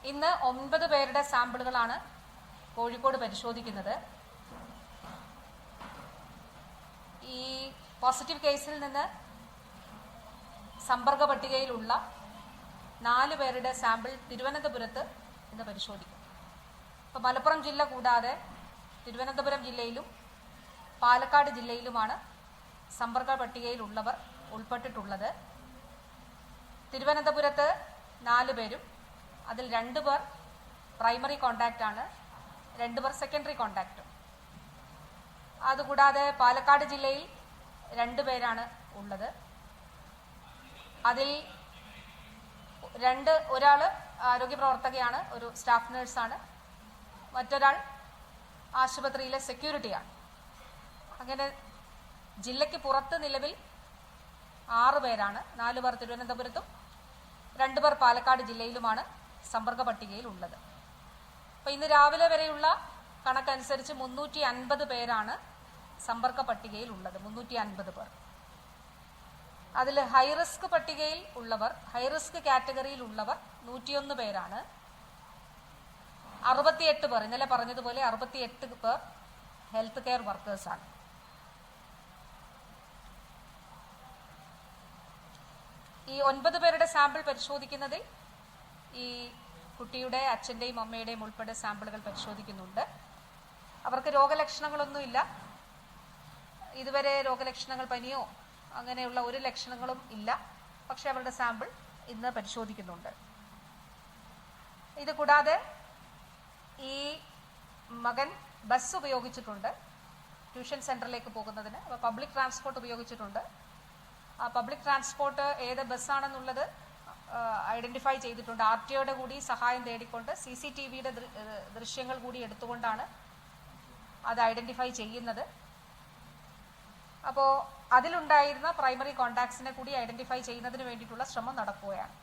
ഇന്ന് 9 പേരുടെ സാമ്പിളുകളാണ് കോഴിക്കോട് പരിശോധിക്കുന്നത്. ഈ പോസിറ്റീവ് കേസിൽ നിന്ന് സമ്പർക്ക പട്ടികയിലുള്ള 4 പേരുടെ സാമ്പിൾ തിരുവനന്തപുരത്ത് ഇന്ന് പരിശോധിക്കും. ഇപ്പോൾ മലപ്പുറം ജില്ല കൂടാതെ തിരുവനന്തപുരം ജില്ലയിലും പാലക്കാട് ജില്ലയിലുമാണ് സമ്പർക്ക പട്ടികയിലുള്ളവർ ഉൾപ്പെട്ടിട്ടുള്ളത്. തിരുവനന്തപുരത്ത് 4 പേരും, അതിൽ 2 പേർ പ്രൈമറി കോണ്ടാക്റ്റ് ആണ്, 2 പേർ സെക്കൻഡറി കോണ്ടാക്റ്റും. അതുകൂടാതെ പാലക്കാട് ജില്ലയിൽ 2 പേരാണ് ഉള്ളത്. അതിൽ ഒരാൾ ആരോഗ്യ പ്രവർത്തകയാണ്, ഒരു സ്റ്റാഫ് നേഴ്സാണ്, മറ്റൊരാൾ ആശുപത്രിയിലെ സെക്യൂരിറ്റിയാണ്. അങ്ങനെ ജില്ലയ്ക്ക് പുറത്ത് നിലവിൽ 6 പേരാണ്. 4 പേർ തിരുവനന്തപുരത്തും 2 പേർ പാലക്കാട് ജില്ലയിലുമാണ് സമ്പർക്ക പട്ടികയിൽ ഉള്ളത്. അപ്പോൾ ഇന്ന് രാവിലെ വരെയുള്ള കണക്കനുസരിച്ച് 350 പേരാണ് സമ്പർക്ക പട്ടികയിൽ ഉള്ളത്. 350 പേർ. അതിൽ ഹൈറിസ്ക് പട്ടികയിൽ ഉള്ളവർ, ഹൈറിസ്ക് കാറ്റഗറിയിൽ ഉള്ളവർ 101 പേരാണ്. 68 പേർ, ഇന്നലെ പറഞ്ഞതുപോലെ 68 പേർ ഹെൽത്ത് കെയർ വർക്കേഴ്സാണ്. ഈ 9 പേരുടെ സാമ്പിൾ പരിശോധിക്കുന്നതിൽ ഈ കുട്ടിയുടെ അച്ഛൻ്റെയും അമ്മയുടെയും ഉൾപ്പെടെ സാമ്പിളുകൾ പരിശോധിക്കുന്നുണ്ട്. അവർക്ക് രോഗലക്ഷണങ്ങളൊന്നുമില്ല. ഇതുവരെ രോഗലക്ഷണങ്ങൾ, പനിയോ അങ്ങനെയുള്ള ഒരു ലക്ഷണങ്ങളും ഇല്ല. പക്ഷെ അവരുടെ സാമ്പിൾ ഇന്ന് പരിശോധിക്കുന്നുണ്ട്. ഇത് കൂടാതെ ഈ മകൻ ബസ് ഉപയോഗിച്ചിട്ടുണ്ട് ട്യൂഷൻ സെന്ററിലേക്ക് പോകുന്നതിന്. അപ്പോൾ പബ്ലിക് ട്രാൻസ്പോർട്ട് ഉപയോഗിച്ചിട്ടുണ്ട്. ആ പബ്ലിക് ട്രാൻസ്പോർട്ട് ഏത് ബസ്സാണെന്നുള്ളത് ഐഡന്റിഫൈ ചെയ്തിട്ടുണ്ട്. RTOയുടെ കൂടി സഹായം തേടിക്കൊണ്ട് CCTVയുടെ ദൃശ്യങ്ങൾ കൂടി എടുത്തുകൊണ്ടാണ് അത് ഐഡന്റിഫൈ ചെയ്യുന്നത്. അപ്പോൾ അതിലുണ്ടായിരുന്ന പ്രൈമറി കോണ്ടാക്ട്സിനെ കൂടി ഐഡന്റിഫൈ ചെയ്യുന്നതിന് വേണ്ടിയിട്ടുള്ള ശ്രമം നടക്കുകയാണ്.